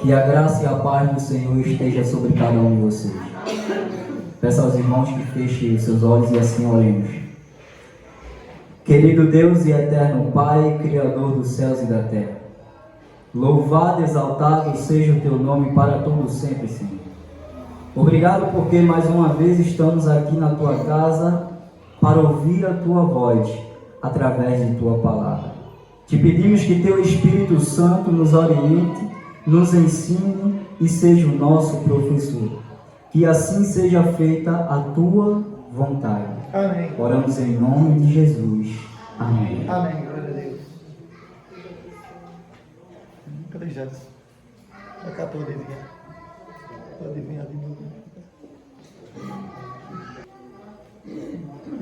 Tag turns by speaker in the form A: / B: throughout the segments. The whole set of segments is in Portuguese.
A: Que a graça e a paz do Senhor esteja sobre cada um de vocês. Peço aos irmãos que fechem os seus olhos e assim oremos. Querido Deus e eterno Pai, Criador dos céus e da terra, louvado e exaltado seja o Teu nome para todo sempre, Senhor. Obrigado porque mais uma vez estamos aqui na Tua casa para ouvir a Tua voz através de Tua palavra. Te pedimos que Teu Espírito Santo nos oriente, nos ensine e seja o nosso professor. Que assim seja feita a Tua vontade.
B: Amém.
A: Oramos em nome de Jesus. Amém.
B: Amém. Glória a Deus. Cadê Jesus? Daqui a pouco ele vem. Pode vir ali.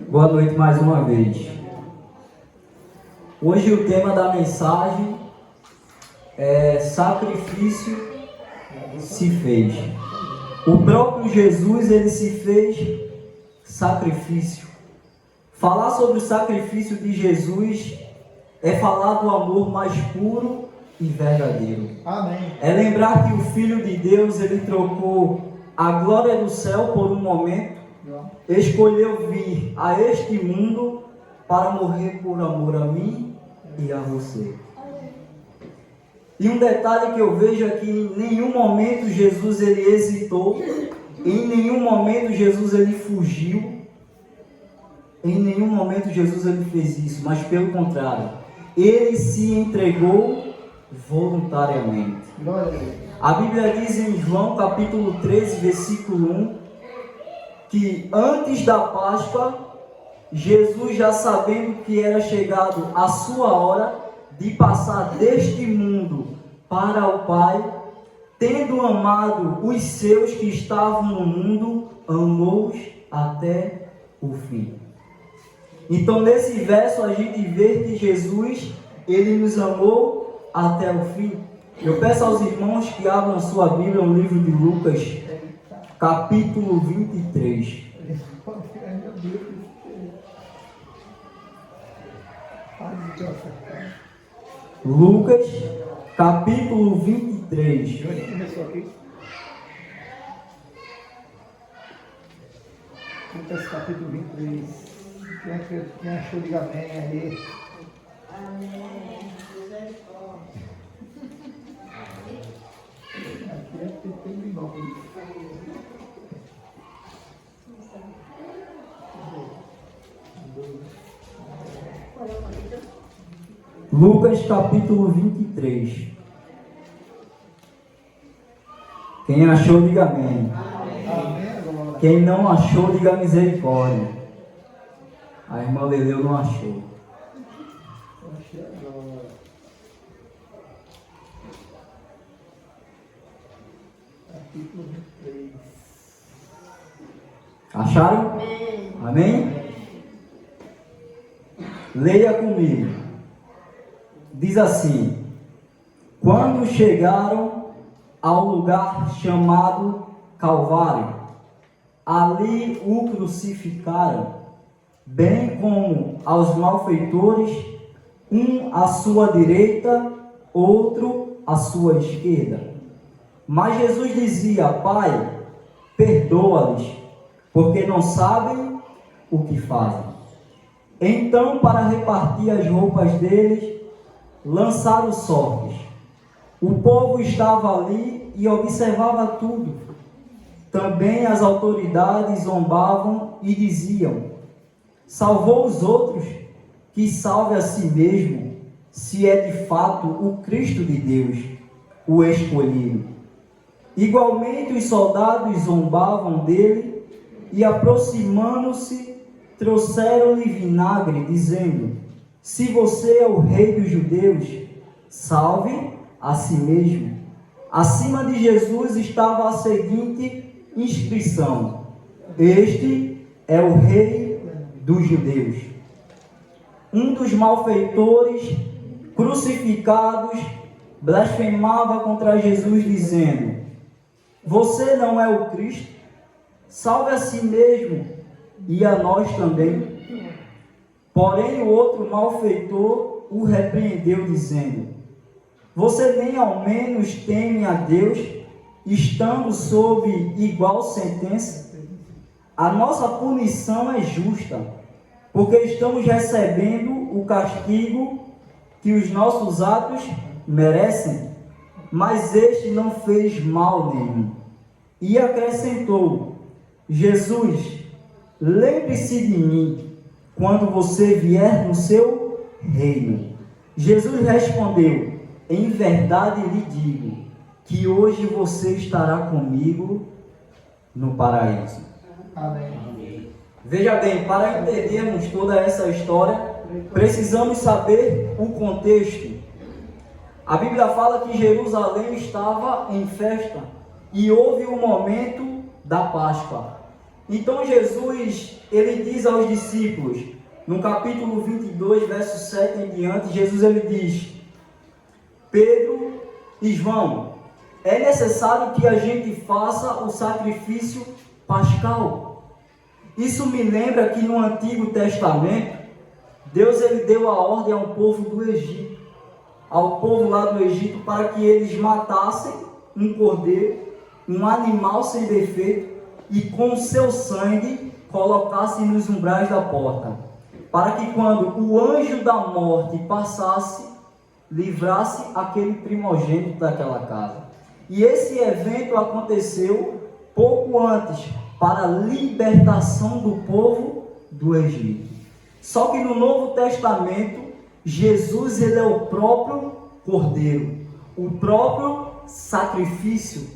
A: Boa noite mais uma vez. Hoje o tema da mensagem é sacrifício se fez. O próprio Jesus, ele se fez sacrifício. Falar sobre o sacrifício de Jesus é falar do amor mais puro e verdadeiro.
B: Amém.
A: É lembrar que o Filho de Deus, ele trocou a glória do céu por um momento, escolheu vir a este mundo para morrer por amor a mim e a você. E um detalhe que eu vejo é que em nenhum momento Jesus ele hesitou, em nenhum momento Jesus ele fugiu, em nenhum momento Jesus ele fez isso, mas pelo contrário, ele se entregou voluntariamente.
B: Glória a Deus.
A: A Bíblia diz em João capítulo 13, versículo 1, que antes da Páscoa, Jesus, já sabendo que era chegado a sua hora de passar deste mundo para o Pai, tendo amado os seus que estavam no mundo, amou-os até o fim. Então, nesse verso, a gente vê que Jesus, ele nos amou até o fim. Eu peço aos irmãos que abram sua Bíblia no livro de Lucas, capítulo 23. Lucas, capítulo 23.
B: Onde começou aqui? Lucas, capítulo 23. Quem achou, diga amém aí.
C: Amém.
B: Aqui é tem limão.
A: Lucas capítulo 23. Quem achou, diga amém.
B: Amém.
A: Quem não achou, diga misericórdia. A irmã Leleu não achou.
B: Capítulo 23.
A: Acharam?
C: Amém.
A: Amém? Leia comigo. Diz assim: quando chegaram ao lugar chamado Calvário, ali o crucificaram, bem como aos malfeitores, um à sua direita, outro à sua esquerda. Mas Jesus dizia: Pai, perdoa-lhes, porque não sabem o que fazem. Então, para repartir as roupas deles, lançaram sortes. O povo estava ali e observava tudo. Também as autoridades zombavam e diziam: salvou os outros, que salve a si mesmo, se é de fato o Cristo de Deus, o escolhido. Igualmente os soldados zombavam dele e, aproximando-se, trouxeram-lhe vinagre, dizendo: se você é o rei dos judeus, salve a si mesmo. Acima de Jesus estava a seguinte inscrição: este é o rei dos judeus. Um dos malfeitores crucificados blasfemava contra Jesus, dizendo: você não é o Cristo? Salve a si mesmo e a nós também. Porém o outro malfeitor o repreendeu, dizendo: Você nem ao menos teme a Deus, estando sob igual sentença? A nossa punição é justa, porque estamos recebendo o castigo que os nossos atos merecem, mas este não fez mal nenhum. E acrescentou: Jesus, lembre-se de mim quando você vier no seu reino. Jesus respondeu: em verdade lhe digo que hoje você estará comigo no paraíso.
B: Amém.
A: Veja bem, para entendermos toda essa história, precisamos saber o contexto. A Bíblia fala que Jerusalém estava em festa e houve o momento da Páscoa. Então Jesus, ele diz aos discípulos, no capítulo 22, verso 7 em diante, Jesus ele diz: Pedro e João, é necessário que a gente faça o sacrifício pascal. Isso me lembra que no Antigo Testamento, Deus ele deu a ordem ao povo do Egito, ao povo lá do Egito, para que eles matassem um cordeiro, um animal sem defeito, e com o seu sangue colocassem nos umbrais da porta, para que quando o anjo da morte passasse, livrasse aquele primogênito daquela casa. E esse evento aconteceu pouco antes, para a libertação do povo do Egito. Só que no Novo Testamento, Jesus ele é o próprio Cordeiro, o próprio sacrifício.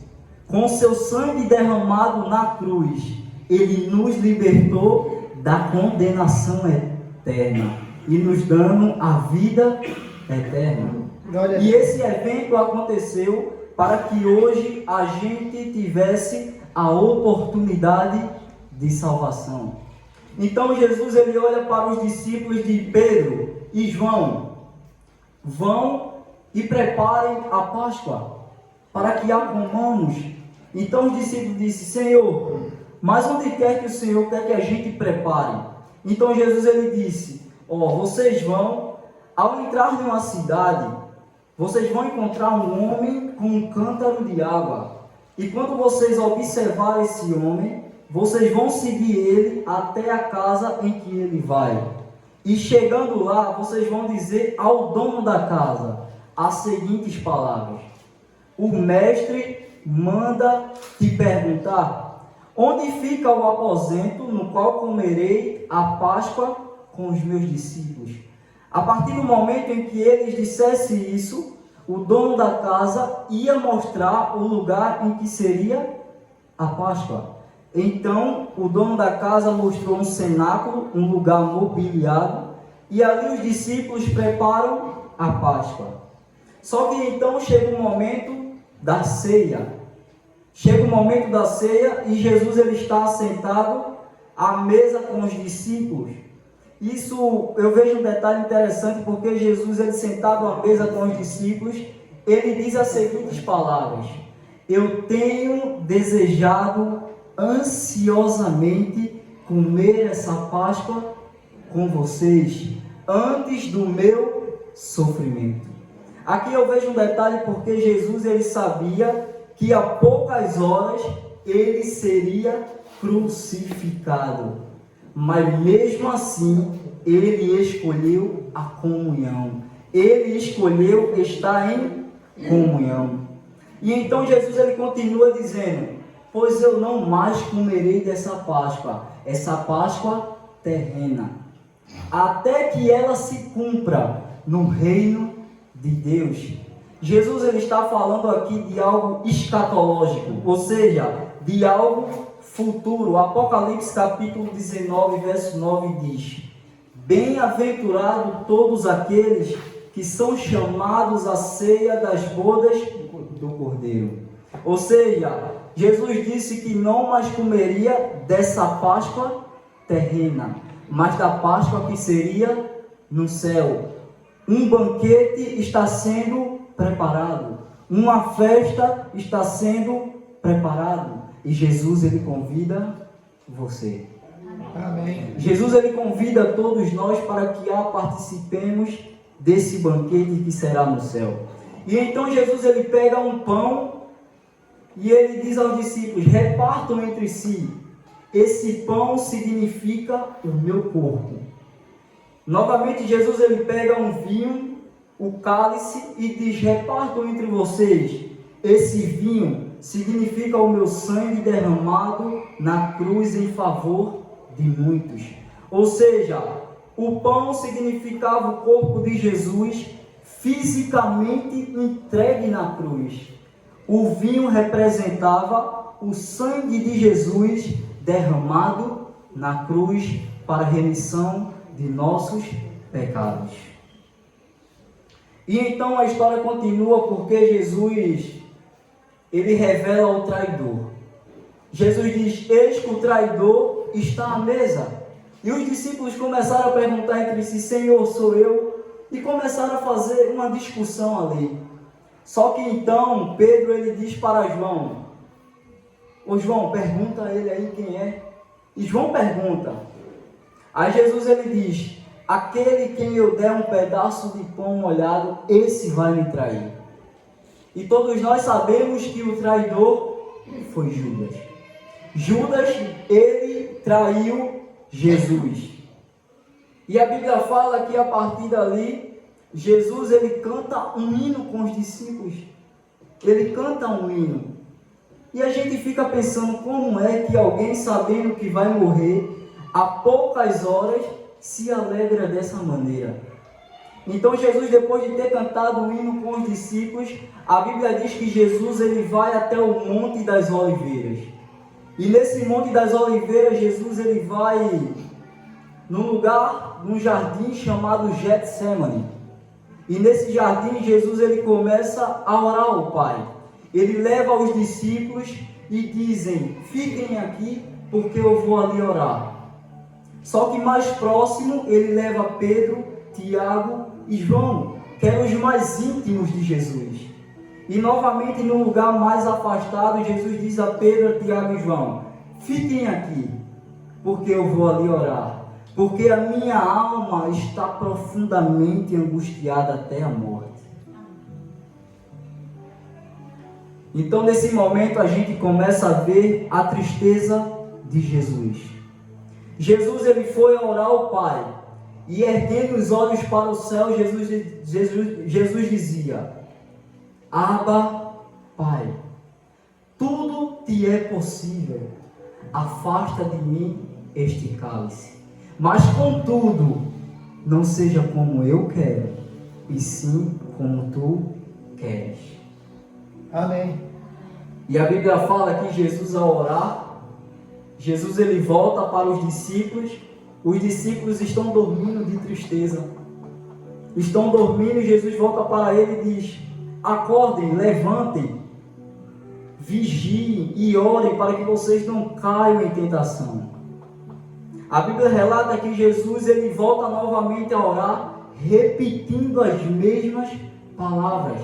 A: Com seu sangue derramado na cruz, ele nos libertou da condenação eterna e nos dando a vida eterna. E esse evento aconteceu para que hoje a gente tivesse a oportunidade de salvação. Então Jesus ele olha para os discípulos de Pedro e João: vão e preparem a Páscoa para que a comamos. Então os discípulos disseram: Senhor, mas onde quer que o Senhor quer que a gente prepare? Então Jesus ele disse: vocês vão, ao entrar numa cidade, vocês vão encontrar um homem com um cântaro de água. E quando vocês observarem esse homem, vocês vão seguir ele até a casa em que ele vai. E chegando lá, vocês vão dizer ao dono da casa as seguintes palavras: o mestre manda te perguntar: onde fica o aposento no qual comerei a Páscoa com os meus discípulos? A partir do momento em que eles dissessem isso, o dono da casa ia mostrar o lugar em que seria a Páscoa. Então, o dono da casa mostrou um cenáculo, um lugar mobiliado, e ali os discípulos preparam a Páscoa. Só que então chega o momento da ceia. Chega o momento da ceia e Jesus ele está sentado à mesa com os discípulos. Isso eu vejo um detalhe interessante, porque Jesus ele sentado à mesa com os discípulos, ele diz as seguintes palavras: eu tenho desejado ansiosamente comer essa Páscoa com vocês antes do meu sofrimento. Aqui eu vejo um detalhe, porque Jesus ele sabia que a poucas horas ele seria crucificado, mas mesmo assim ele escolheu a comunhão, ele escolheu estar em comunhão. E então Jesus ele continua dizendo: pois eu não mais comerei dessa Páscoa, essa Páscoa terrena, até que ela se cumpra no reino de Deus. Jesus ele está falando aqui de algo escatológico, ou seja, de algo futuro. O Apocalipse capítulo 19, verso 9 diz: bem-aventurado todos aqueles que são chamados à ceia das bodas do Cordeiro. Ou seja, Jesus disse que não mais comeria dessa Páscoa terrena, mas da Páscoa que seria no céu. Um banquete está sendo preparado, uma festa está sendo preparado, e Jesus ele convida você.
B: Amém.
A: Jesus ele convida todos nós para que participemos desse banquete que será no céu. E então Jesus ele pega um pão e ele diz aos discípulos: repartam entre si. Esse pão significa o meu corpo. Novamente Jesus ele pega um vinho, o cálice, e diz: repartam entre vocês. Esse vinho significa o meu sangue derramado na cruz em favor de muitos. Ou seja, o pão significava o corpo de Jesus fisicamente entregue na cruz. O vinho representava o sangue de Jesus derramado na cruz para a remissão de nossos pecados. E então a história continua porque Jesus, ele revela o traidor. Jesus diz: eis que o traidor está à mesa. E os discípulos começaram a perguntar entre si: Senhor, sou eu? E começaram a fazer uma discussão ali. Só que então Pedro ele diz para João: ô João, pergunta a ele aí quem é. E João pergunta. Aí Jesus ele diz: aquele quem eu der um pedaço de pão molhado, esse vai me trair. E todos nós sabemos que o traidor foi Judas. Judas, ele traiu Jesus. E a Bíblia fala que a partir dali, Jesus ele canta um hino com os discípulos. Ele canta um hino. E a gente fica pensando como é que alguém sabendo que vai morrer a poucas horas se alegra dessa maneira. Então Jesus, depois de ter cantado um hino com os discípulos, a Bíblia diz que Jesus ele vai até o Monte das Oliveiras. E nesse Monte das Oliveiras, Jesus ele vai num lugar, num jardim chamado Getsemane. E nesse jardim, Jesus ele começa a orar ao Pai. Ele leva os discípulos e dizem: fiquem aqui porque eu vou ali orar. Só que mais próximo, ele leva Pedro, Tiago e João, que eram os mais íntimos de Jesus. E novamente, num lugar mais afastado, Jesus diz a Pedro, Tiago e João: fiquem aqui porque eu vou ali orar. Porque a minha alma está profundamente angustiada até a morte. Então, nesse momento, a gente começa a ver a tristeza de Jesus. Jesus ele foi orar ao Pai. E erguendo os olhos para o céu, Jesus dizia: Abba, Pai, tudo te é possível. Afasta de mim este cálice. Mas, contudo, não seja como eu quero, e sim como tu queres.
B: Amém.
A: E a Bíblia fala que Jesus, ao orar, Jesus ele volta para os discípulos. Os discípulos estão dormindo de tristeza. Estão dormindo e Jesus volta para ele e diz: acordem, levantem, vigiem e orem para que vocês não caiam em tentação. A Bíblia relata que Jesus ele volta novamente a orar, repetindo as mesmas palavras.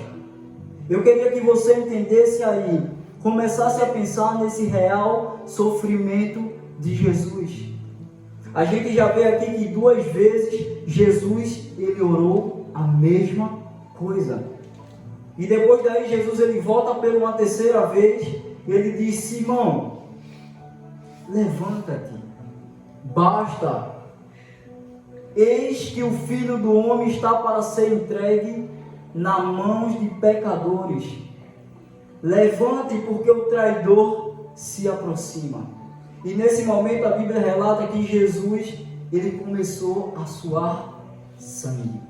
A: Eu queria que você entendesse aí, começasse a pensar nesse real sofrimento de Jesus. A gente já vê aqui que 2 vezes Jesus ele orou a mesma coisa. E depois daí Jesus ele volta pela uma 3ª vez, ele diz: Simão, levanta-te. Basta, eis que o Filho do Homem está para ser entregue nas mãos de pecadores. Levante, porque o traidor se aproxima. E nesse momento a Bíblia relata que Jesus ele começou a suar sangue.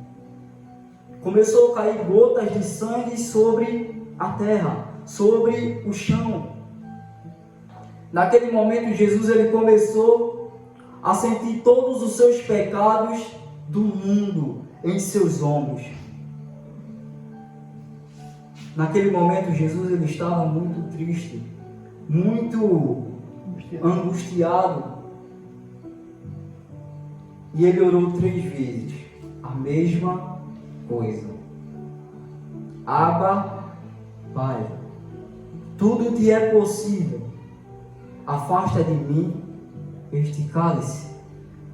A: Começou a cair gotas de sangue sobre a terra, sobre o chão. Naquele momento Jesus ele começou a sentir todos os seus pecados do mundo em seus ombros. Naquele momento Jesus ele estava muito triste, muito angustiado. E ele orou 3 vezes a mesma coisa: Abba, Pai, tudo te é possível. Afasta de mim este cálice,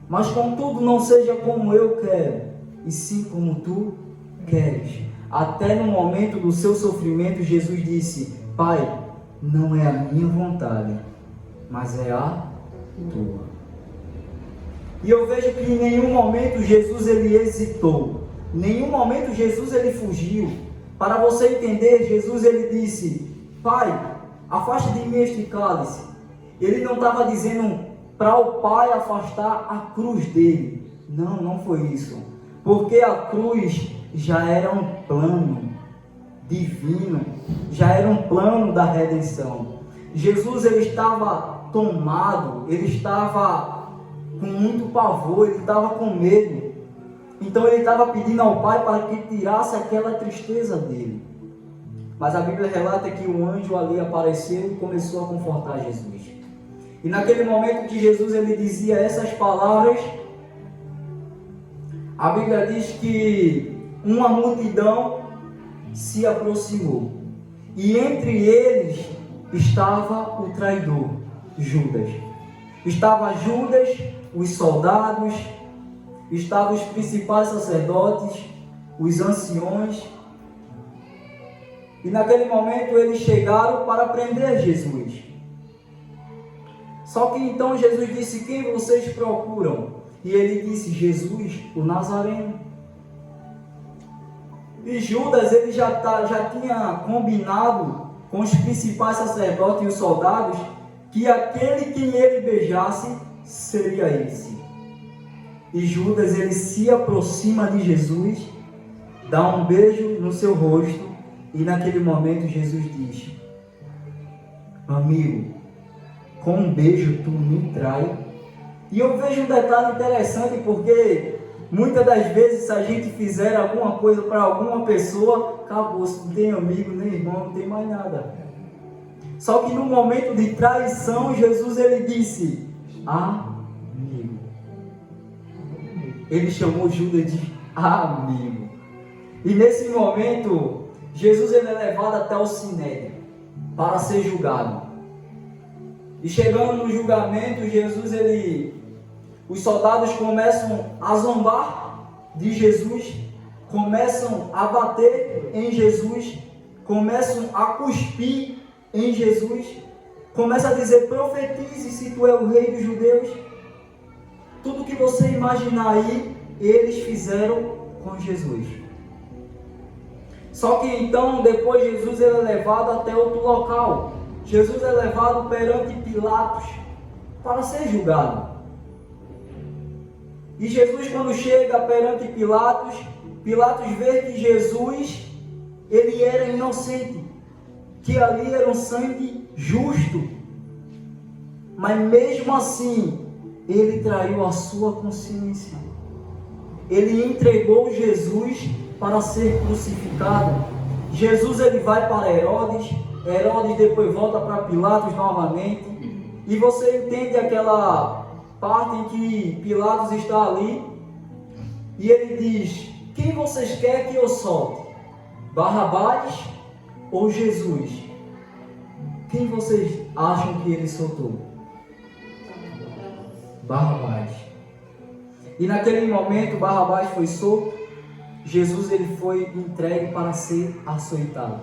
A: mas contudo não seja como eu quero, e sim como tu queres. até no momento do seu sofrimento, Jesus disse: Pai, não é a minha vontade, mas é a tua. E eu vejo que em nenhum momento Jesus ele hesitou, em nenhum momento Jesus ele fugiu. Para você entender, Jesus ele disse: Pai, afaste de mim este cálice. Ele não estava dizendo para o Pai afastar a cruz dele. Não, não foi isso. Porque a cruz já era um plano divino, já era um plano da redenção. Jesus ele estava tomado, ele estava com muito pavor, ele estava com medo. Então ele estava pedindo ao Pai para que tirasse aquela tristeza dele. Mas a Bíblia relata que um anjo ali apareceu e começou a confortar Jesus. E naquele momento que Jesus ele dizia essas palavras, a Bíblia diz que uma multidão se aproximou. E entre eles estava o traidor, Judas. Estava Judas, os soldados, estavam os principais sacerdotes, os anciões. E naquele momento eles chegaram para prender Jesus. Só que então Jesus disse: quem vocês procuram? E ele disse: Jesus, o Nazareno. E Judas ele já tinha combinado com os principais sacerdotes e os soldados que aquele que ele beijasse seria esse. E Judas ele se aproxima de Jesus, dá um beijo no seu rosto, e naquele momento Jesus diz: amigo, com um beijo tu me trai. E eu vejo um detalhe interessante, porque muitas das vezes, se a gente fizer alguma coisa para alguma pessoa, acabou, não tem amigo, nem irmão, não tem mais nada. Só que no momento de traição, Jesus ele disse: amigo. Ele chamou Judas de amigo. E nesse momento, Jesus ele é levado até o Sinédrio para ser julgado. E chegando no julgamento, os soldados começam a zombar de Jesus, começam a bater em Jesus, começam a cuspir em Jesus, começam a dizer: profetize se tu é o rei dos judeus. Tudo que você imaginar aí, eles fizeram com Jesus. Só que então, depois Jesus é levado até outro local. Jesus é levado perante Pilatos para ser julgado. E Jesus, quando chega perante Pilatos, Pilatos vê que Jesus, ele era inocente, que ali era um sangue justo. Mas mesmo assim, ele traiu a sua consciência. Ele entregou Jesus para ser crucificado. Jesus ele vai para Herodes depois volta para Pilatos novamente. E você entende aquela parte em que Pilatos está ali e ele diz: quem vocês querem que eu solte? Barrabás ou Jesus? Quem vocês acham que ele soltou? Barrabás. E naquele momento Barrabás foi solto. Jesus ele foi entregue para ser açoitado.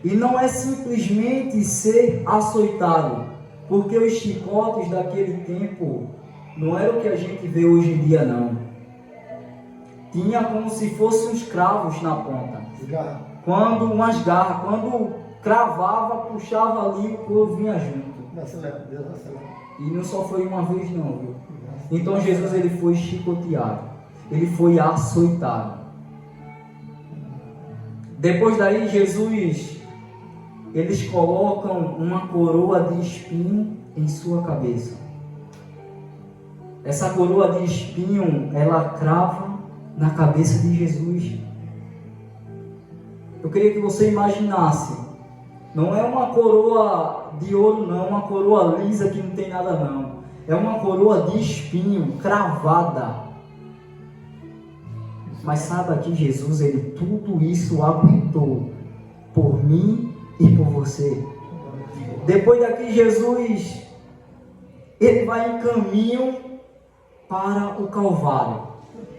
A: E não é simplesmente ser açoitado, porque os chicotes daquele tempo não era o que a gente vê hoje em dia, não. Tinha como se fossem uns cravos na ponta. Umas garras, quando cravava, puxava ali, o povo vinha junto. E não só foi uma vez não, viu? Então Jesus ele foi chicoteado, ele foi açoitado. Depois daí eles colocam uma coroa de espinho em sua cabeça. Essa coroa de espinho, ela crava na cabeça de Jesus. Eu queria que você imaginasse, não é uma coroa de ouro não, uma coroa lisa que não tem nada não. É uma coroa de espinho, cravada. Mas saiba que Jesus, ele tudo isso aguentou por mim e por você. Depois daqui Jesus, ele vai em caminho para o Calvário.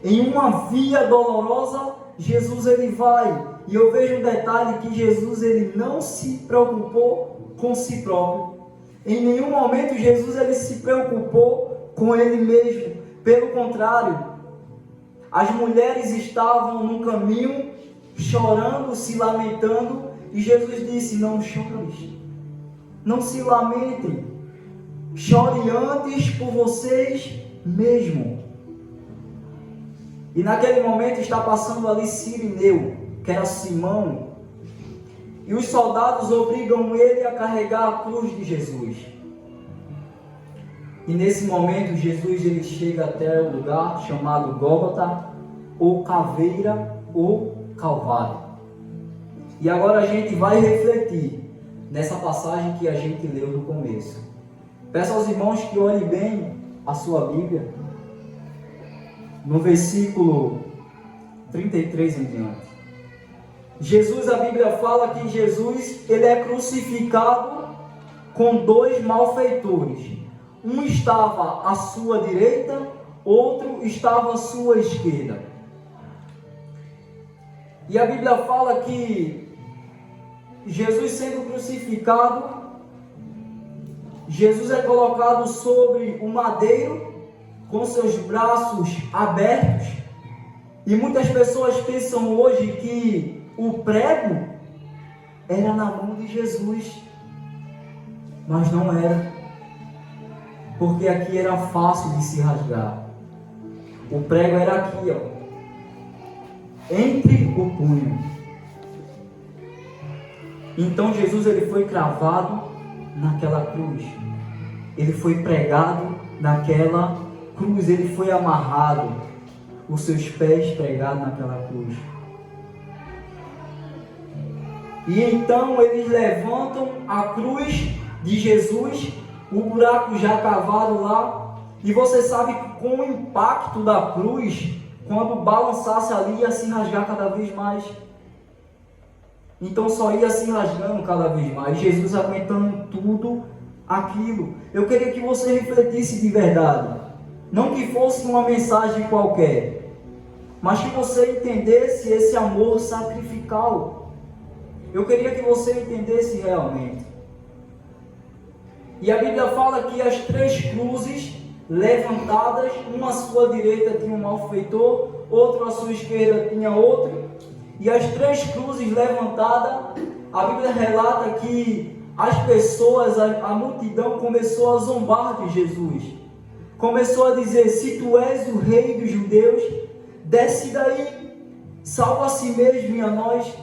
A: Em uma via dolorosa, Jesus ele vai. E eu vejo um detalhe que Jesus ele não se preocupou com si próprio. Em nenhum momento Jesus ele se preocupou com ele mesmo. Pelo contrário, as mulheres estavam no caminho chorando, se lamentando, e Jesus disse: não chores, não se lamentem, chore antes por vocês mesmos. E naquele momento está passando ali Cirineu, que era Simão, e os soldados obrigam ele a carregar a cruz de Jesus. E nesse momento Jesus ele chega até o lugar chamado Gólgota, ou Caveira, ou Calvário. E agora a gente vai refletir nessa passagem que a gente leu no começo. Peço aos irmãos que olhem bem a sua Bíblia, no versículo 33 em diante. Jesus, a Bíblia fala que Jesus ele é crucificado com dois malfeitores. Um estava à sua direita, outro estava à sua esquerda. E a Bíblia fala que Jesus sendo crucificado, Jesus é colocado sobre o madeiro, com seus braços abertos. E muitas pessoas pensam hoje que o prego era na mão de Jesus, mas não era, porque aqui era fácil de se rasgar. O prego era aqui, ó, entre o punho. Então Jesus ele foi cravado naquela cruz, ele foi pregado naquela cruz, ele foi amarrado, os seus pés pregados naquela cruz. E então eles levantam a cruz de Jesus, o buraco já cavado lá, e você sabe que com o impacto da cruz, quando balançasse ali, ia se rasgar cada vez mais. Então só ia se rasgando cada vez mais, Jesus aguentando tudo aquilo. Eu queria que você refletisse de verdade, não que fosse uma mensagem qualquer, mas que você entendesse esse amor sacrificial. Eu queria que você entendesse realmente. E a Bíblia fala que as três cruzes levantadas, uma à sua direita tinha um malfeitor, outro à sua esquerda tinha outro, e as três cruzes levantadas, a Bíblia relata que as pessoas, a multidão começou a zombar de Jesus, começou a dizer: se tu és o rei dos judeus, desce daí, salva a si mesmo e a nós.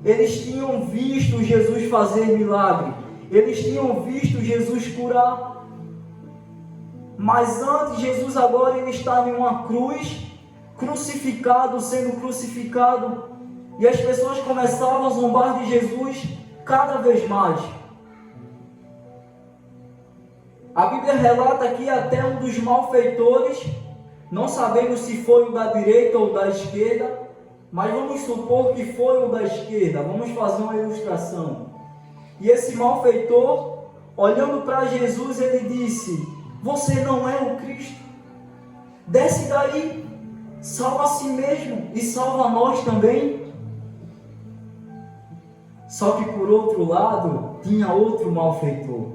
A: Eles tinham visto Jesus fazer milagre, eles tinham visto Jesus curar, mas antes Jesus agora ele está em uma cruz, crucificado, sendo crucificado, e as pessoas começavam a zombar de Jesus cada vez mais. A Bíblia relata que até um dos malfeitores, não sabemos se foi o da direita ou da esquerda, mas vamos supor que foi o da esquerda, vamos fazer uma ilustração. E esse malfeitor, olhando para Jesus, ele disse: você não é o Cristo, desce daí, salva a si mesmo e salva nós também. Só que por outro lado, tinha outro malfeitor.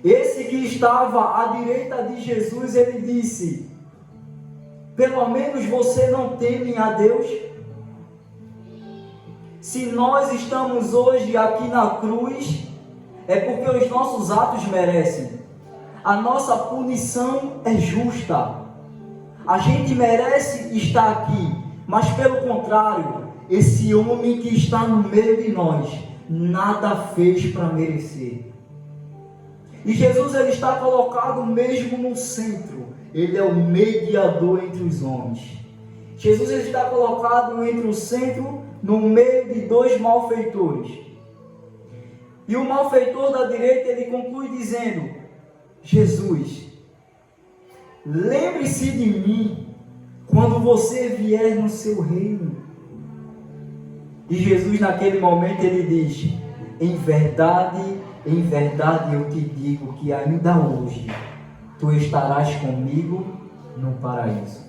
A: Esse que estava à direita de Jesus, ele disse: pelo menos você não teme a Deus? Se nós estamos hoje aqui na cruz, é porque os nossos atos merecem. A nossa punição é justa. A gente merece estar aqui, mas pelo contrário, esse homem que está no meio de nós, nada fez para merecer. E Jesus ele está colocado mesmo no centro. Ele é o mediador entre os homens. Jesus ele está colocado entre o centro, no meio de dois malfeitores. E o malfeitor da direita ele conclui dizendo: Jesus, lembre-se de mim quando você vier no seu reino. E Jesus naquele momento ele diz: em verdade eu te digo que ainda hoje tu estarás comigo no paraíso.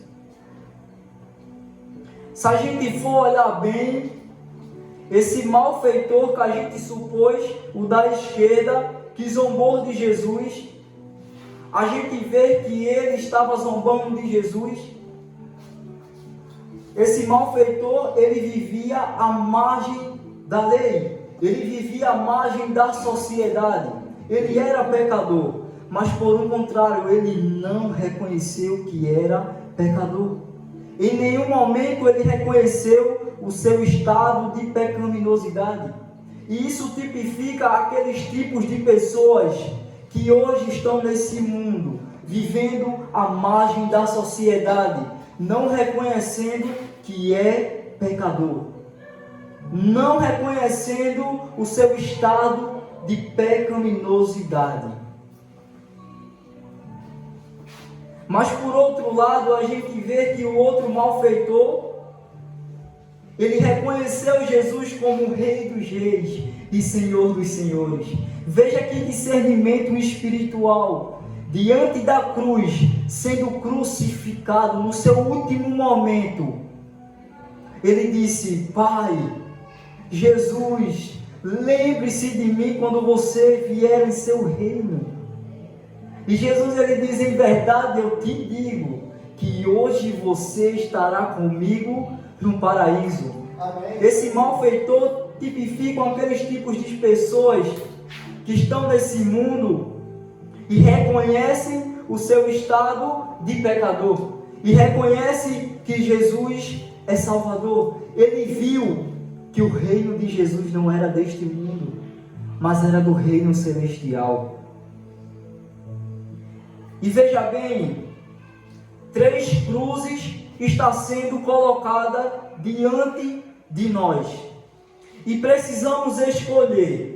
A: Se a gente for olhar bem, esse malfeitor que a gente supôs, o da esquerda, que zombou de Jesus, a gente vê que ele estava zombando de Jesus. Esse malfeitor, ele vivia à margem da lei, ele vivia à margem da sociedade, ele era pecador, mas por um contrário, ele não reconheceu que era pecador. Em nenhum momento ele reconheceu o seu estado de pecaminosidade. E isso tipifica aqueles tipos de pessoas que hoje estão nesse mundo, vivendo à margem da sociedade, não reconhecendo que é pecador, não reconhecendo o seu estado de pecaminosidade. Mas por outro lado, a gente vê que o outro malfeitor, ele reconheceu Jesus como Rei dos Reis e Senhor dos Senhores. Veja que discernimento espiritual. Diante da cruz, sendo crucificado no seu último momento, ele disse: Pai, Jesus, lembre-se de mim quando você vier em seu reino. E Jesus, ele diz: em verdade eu te digo que hoje você estará comigo no paraíso.
B: Amém.
A: Esse malfeitor tipifica aqueles tipos de pessoas que estão nesse mundo e reconhecem o seu estado de pecador e reconhecem que Jesus é Salvador. Ele viu que o reino de Jesus não era deste mundo, mas era do reino celestial. E veja bem, 3 cruzes está sendo colocada diante de nós. E precisamos escolher.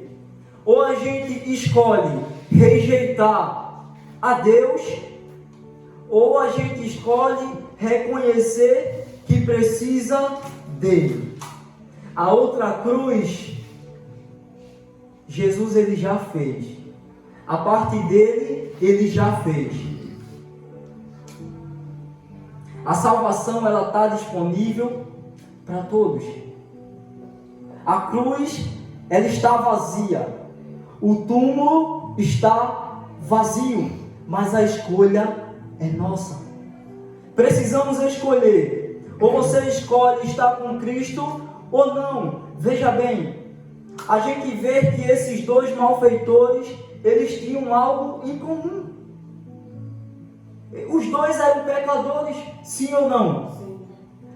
A: Ou a gente escolhe rejeitar a Deus, ou a gente escolhe reconhecer que precisa dele. A outra cruz, Jesus ele já fez. A parte dele, ele já fez. A salvação ela está disponível para todos. A cruz ela está vazia. O túmulo está vazio, mas a escolha é nossa. Precisamos escolher. Ou você escolhe estar com Cristo ou não. Veja bem, a gente vê que esses 2 malfeitores, eles tinham algo em comum. Os 2 eram pecadores, sim ou não? Sim.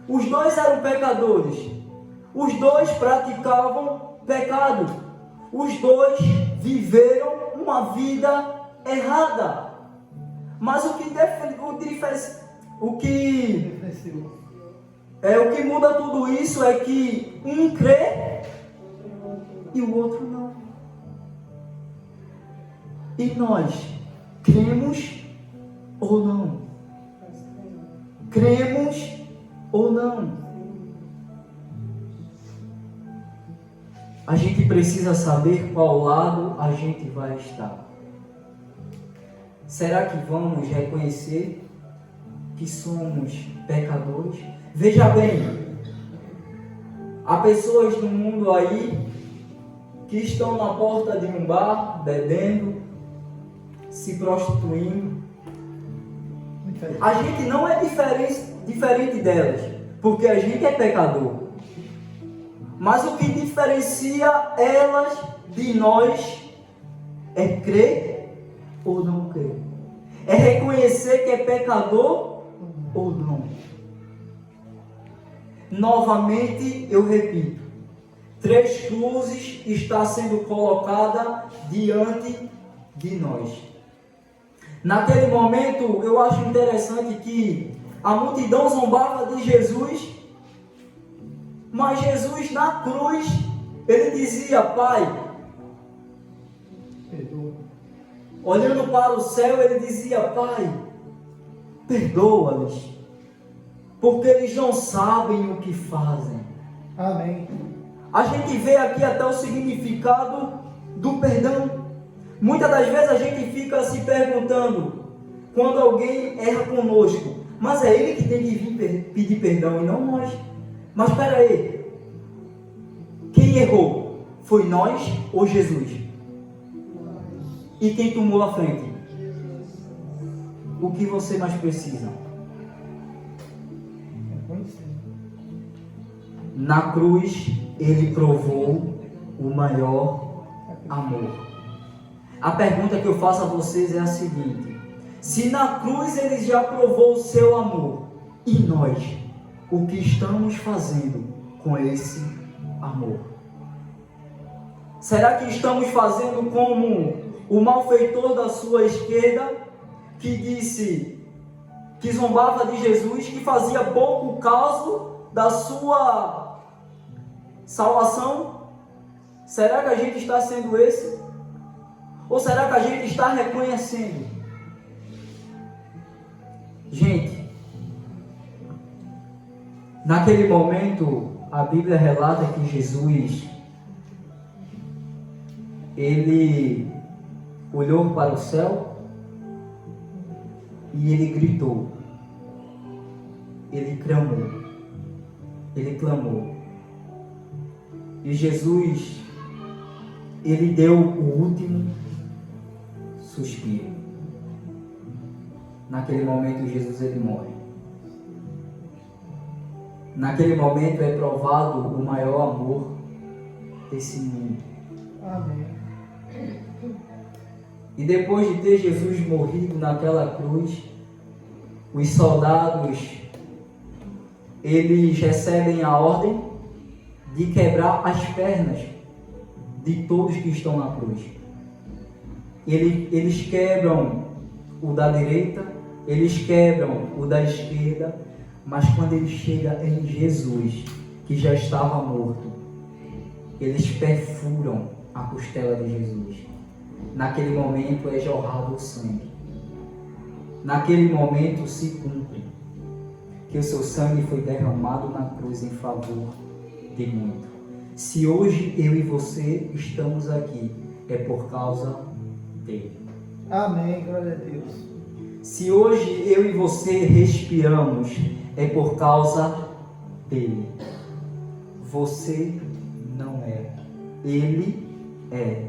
A: Os 2 eram pecadores. Os 2 praticavam pecado. Os 2 viveram uma vida errada. Mas o que muda tudo isso é que um crê e o outro não. E nós cremos ou não? Cremos ou não? A gente precisa saber qual lado a gente vai estar. Será que vamos reconhecer que somos pecadores? Veja bem, há pessoas no mundo aí que estão na porta de um bar, bebendo, se prostituindo. A gente não é diferente delas, porque a gente é pecador. Mas o que diferencia elas de nós é crer ou não crer. É reconhecer que é pecador ou não. Novamente eu repito, 3 cruzes está sendo colocada diante de nós. Naquele momento eu acho interessante que a multidão zombava de Jesus, mas Jesus na cruz, ele dizia: Pai,
B: Perdoa.
A: Olhando para o céu, ele dizia: Pai, perdoa-lhes, porque eles não sabem o que fazem.
B: Amém.
A: A gente vê aqui até o significado do perdão. Muitas das vezes a gente fica se perguntando, quando alguém erra conosco, mas é ele que tem que vir pedir perdão e não nós. Mas espera aí, quem errou? Foi nós ou Jesus? E quem tomou a frente? O que você mais precisa? Na cruz, ele provou o maior amor. A pergunta que eu faço a vocês é a seguinte: se na cruz ele já provou o seu amor, e nós, o que estamos fazendo com esse amor? Será que estamos fazendo como o malfeitor da sua esquerda, que disse, que zombava de Jesus, que fazia pouco caso da sua salvação? Será que a gente está sendo esse? Ou será que a gente está reconhecendo? Gente, naquele momento, a Bíblia relata que Jesus, ele olhou para o céu e ele gritou, ele clamou. E Jesus, ele deu o último suspiro. Naquele momento, Jesus, ele morre. Naquele momento é provado o maior amor desse mundo.
B: Amém.
A: E depois de ter Jesus morrido naquela cruz, os soldados, eles recebem a ordem de quebrar as pernas de todos que estão na cruz. Eles quebram o da direita, eles quebram o da esquerda, mas quando ele chega em Jesus, que já estava morto, eles perfuram a costela de Jesus. Naquele momento é jorrado o sangue. Naquele momento se cumpre que o seu sangue foi derramado na cruz em favor de muito. Se hoje eu e você estamos aqui, é por causa dele.
B: Amém, glória a Deus.
A: Se hoje eu e você respiramos, é por causa dele. Você não é, ele é.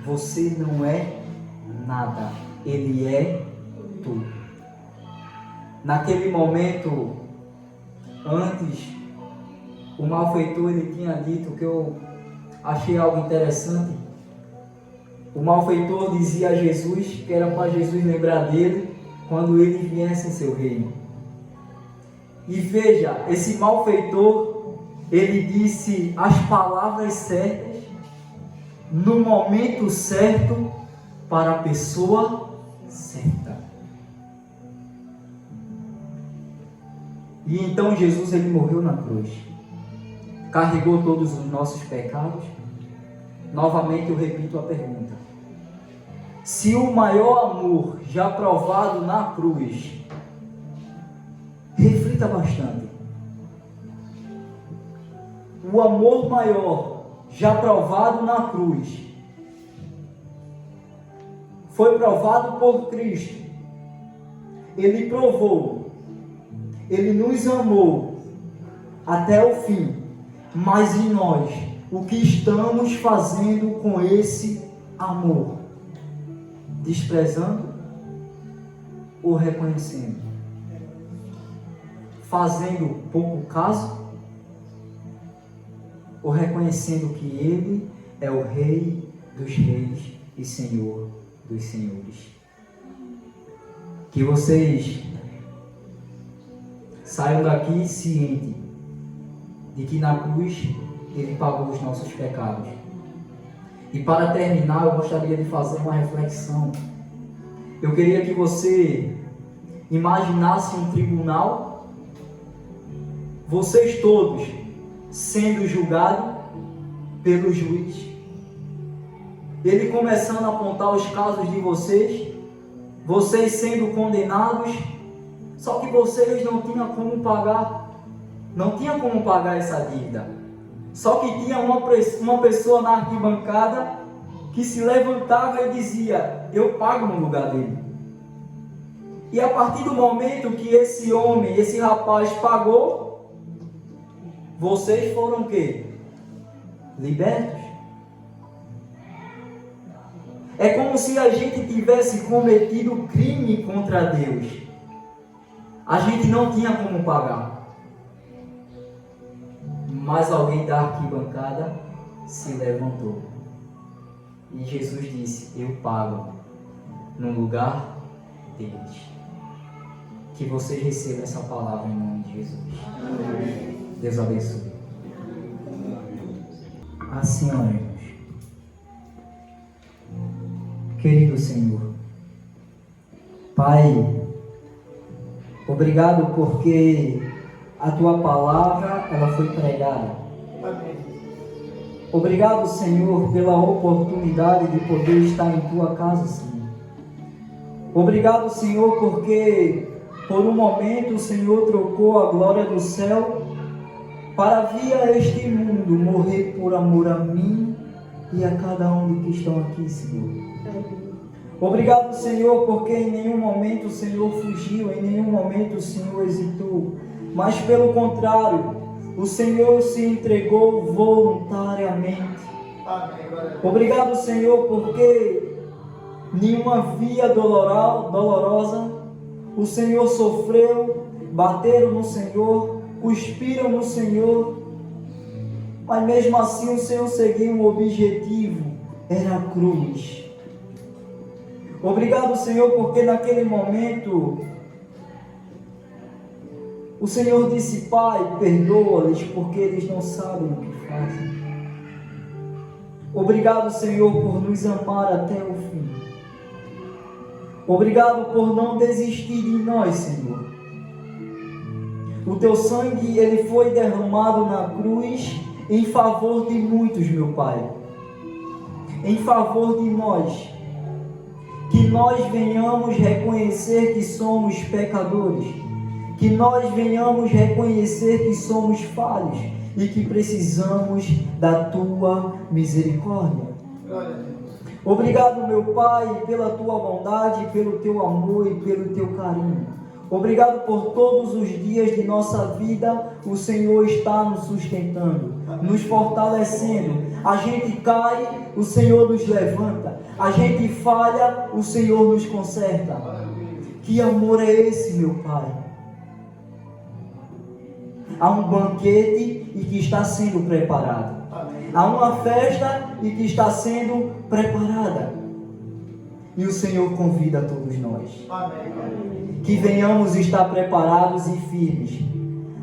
A: Você não é nada, ele é tudo. Naquele momento, antes, o malfeitor ele tinha dito, que eu achei algo interessante. O malfeitor dizia a Jesus que era para Jesus lembrar dele quando ele viesse em seu reino. E veja, esse malfeitor, ele disse as palavras certas, no momento certo, para a pessoa certa. E então Jesus, ele morreu na cruz, carregou todos os nossos pecados. Novamente eu repito a pergunta: se o maior amor já provado na cruz, reflita bastante, o amor maior já provado na cruz, foi provado por Cristo. Ele provou, ele nos amou até o fim. Mas e nós, o que estamos fazendo com esse amor? Desprezando ou reconhecendo? Fazendo pouco caso ou reconhecendo que ele é o Rei dos Reis e Senhor dos Senhores? Que vocês saiam daqui cientes de que na cruz ele pagou os nossos pecados. E para terminar, eu gostaria de fazer uma reflexão. Eu queria que você imaginasse um tribunal, vocês todos sendo julgados pelo juiz, ele começando a apontar os casos de vocês sendo condenados, só que vocês não tinham como pagar, essa dívida. Só que tinha uma pessoa na arquibancada que se levantava e dizia: eu pago no lugar dele. E a partir do momento que esse homem, esse rapaz pagou, vocês foram o quê? Libertos. É como se a gente tivesse cometido crime contra Deus. A gente não tinha como pagar. Mas alguém da arquibancada se levantou. E Jesus disse: eu pago no lugar deles. Que vocês recebam essa palavra em nome de Jesus. Amém. Deus abençoe. Assim oremos. Querido Senhor, Pai, obrigado porque a Tua palavra ela foi pregada. Obrigado, Senhor, pela oportunidade de poder estar em Tua casa, Senhor. Obrigado, Senhor, porque por um momento o Senhor trocou a glória do céu para vir a este mundo morrer por amor a mim e a cada um que estão aqui, Senhor. Obrigado, Senhor, porque em nenhum momento o Senhor fugiu, em nenhum momento o Senhor hesitou, mas pelo contrário, o Senhor se entregou voluntariamente. Obrigado, Senhor, porque nenhuma via dolorosa o Senhor sofreu, bateram no Senhor, cuspiram no Senhor, mas mesmo assim o Senhor seguiu um objetivo, era a cruz. Obrigado, Senhor, porque naquele momento o Senhor disse: Pai, perdoa-lhes porque eles não sabem o que fazem. Obrigado, Senhor, por nos amar até o fim. Obrigado por não desistir de nós, Senhor. O Teu sangue, ele foi derramado na cruz em favor de muitos, meu Pai. Em favor de nós. Que nós venhamos reconhecer que somos pecadores. Que nós venhamos reconhecer que somos falhos e que precisamos da Tua misericórdia. Obrigado, meu Pai, pela Tua bondade, pelo Teu amor e pelo Teu carinho. Obrigado por todos os dias de nossa vida, o Senhor está nos sustentando, nos fortalecendo. A gente cai, o Senhor nos levanta. A gente falha, o Senhor nos conserta. Que amor é esse, meu Pai? Há um banquete e que está sendo preparado. Há uma festa e que está sendo preparada. E o Senhor convida a todos nós. Que venhamos estar preparados e firmes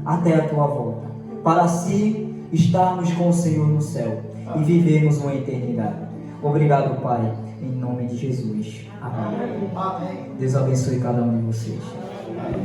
A: até a Tua volta. Para assim estarmos com o Senhor no céu e vivermos uma eternidade. Obrigado, Pai, em nome de Jesus. Amém. Deus abençoe cada um de vocês.